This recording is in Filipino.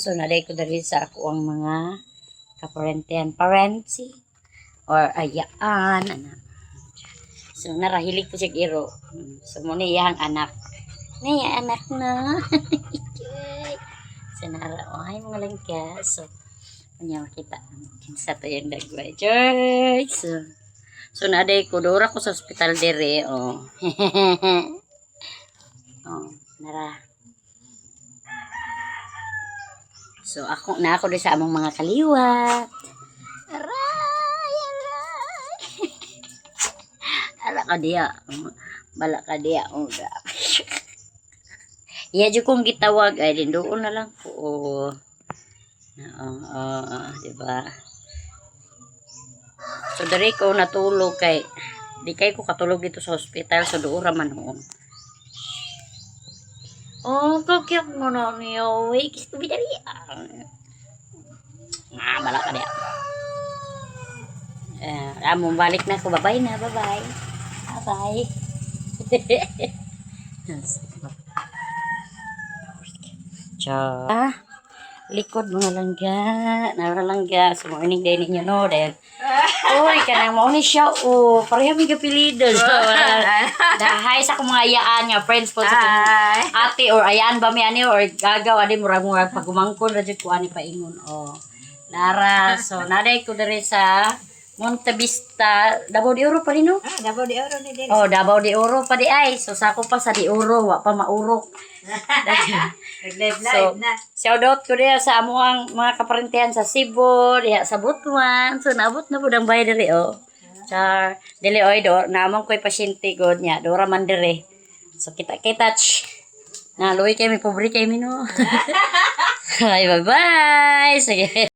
So, naday ko dali sa ako ang mga kaparentihan. Parenti or ayaan. Anak. So, narahilig ko siya giro. So, muna iyang anak. Naya anak na. So, ay mga langka. So, kanya makita. Kinsa to yung dagway. So, naday ko. Dora ko sa hospital dire. Oh. Oh, nara. So, ako di sa among mga kaliwat. Aray, aray. Ala ka diya. Bala ka diya. Uda. Iya dyan kong gitawag. Ay, din doon na lang po. Diba? So, dari ko natulog kay di kay ko katulog dito sa hospital. So, doon raman ho. Oh, kakyat mo na niyo. Wait, kubidari. Bala ka diya. Among balik na ko. Bye-bye na. Bye-bye. Bye-bye. Likod mga langga. Naralangga. So, morning day ninyo, no? Dahil, uy, kanang mo ni siya, pareha may kapilido. So, dahay sa kong mga ayaan nga, friends po sa kong ate, or ayaan ba may ani, or gagaw, adi, murag-murag pagumangkon, radyo ko ani paingon, Lara, so, naday ko dere sa Monte Vista, Davao de Oro pa rin, no? Davao de Oro ni din. Davao de Oro pa di ay. So, sako pa sa de Oro, wa pa maurok. Nag-live So, na. shout out ko diya sa amuang mga kaparentihan sa Cebu, diya sa Butuan. So, naabot na po ng bahay diri, Char. Dili, do, naamang ko'y pasyente god niya. Dora man diri. So, kita-kita, Naluwi kami, pobre kami, no? Ay, bye-bye! Sige.